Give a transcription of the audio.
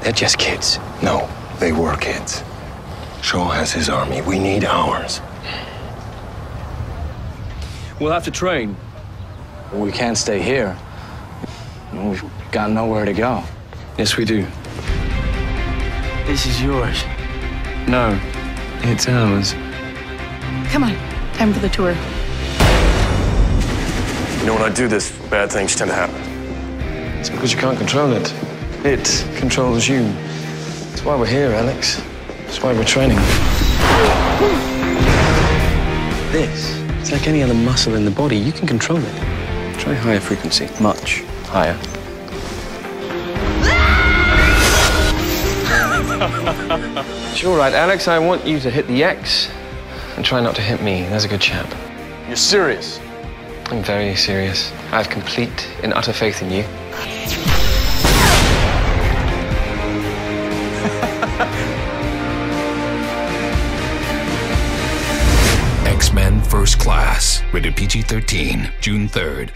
They're just kids. No, they were kids. Shaw has his army. We need ours. We'll have to train. We can't stay here. We've got nowhere to go. Yes, we do. This is yours. No, it's ours. Come on, time for the tour. You know, when I do this, bad things tend to happen. It's because you can't control it. It controls you. That's why we're here, Alex. That's why we're training. This, it's like any other muscle in the body. You can control it. Try higher frequency. Much higher. Sure, right, Alex. I want you to hit the X and try not to hit me. There's a good chap. You're serious? I'm very serious. I have complete and utter faith in you. X-Men First Class, rated PG-13, June 3rd.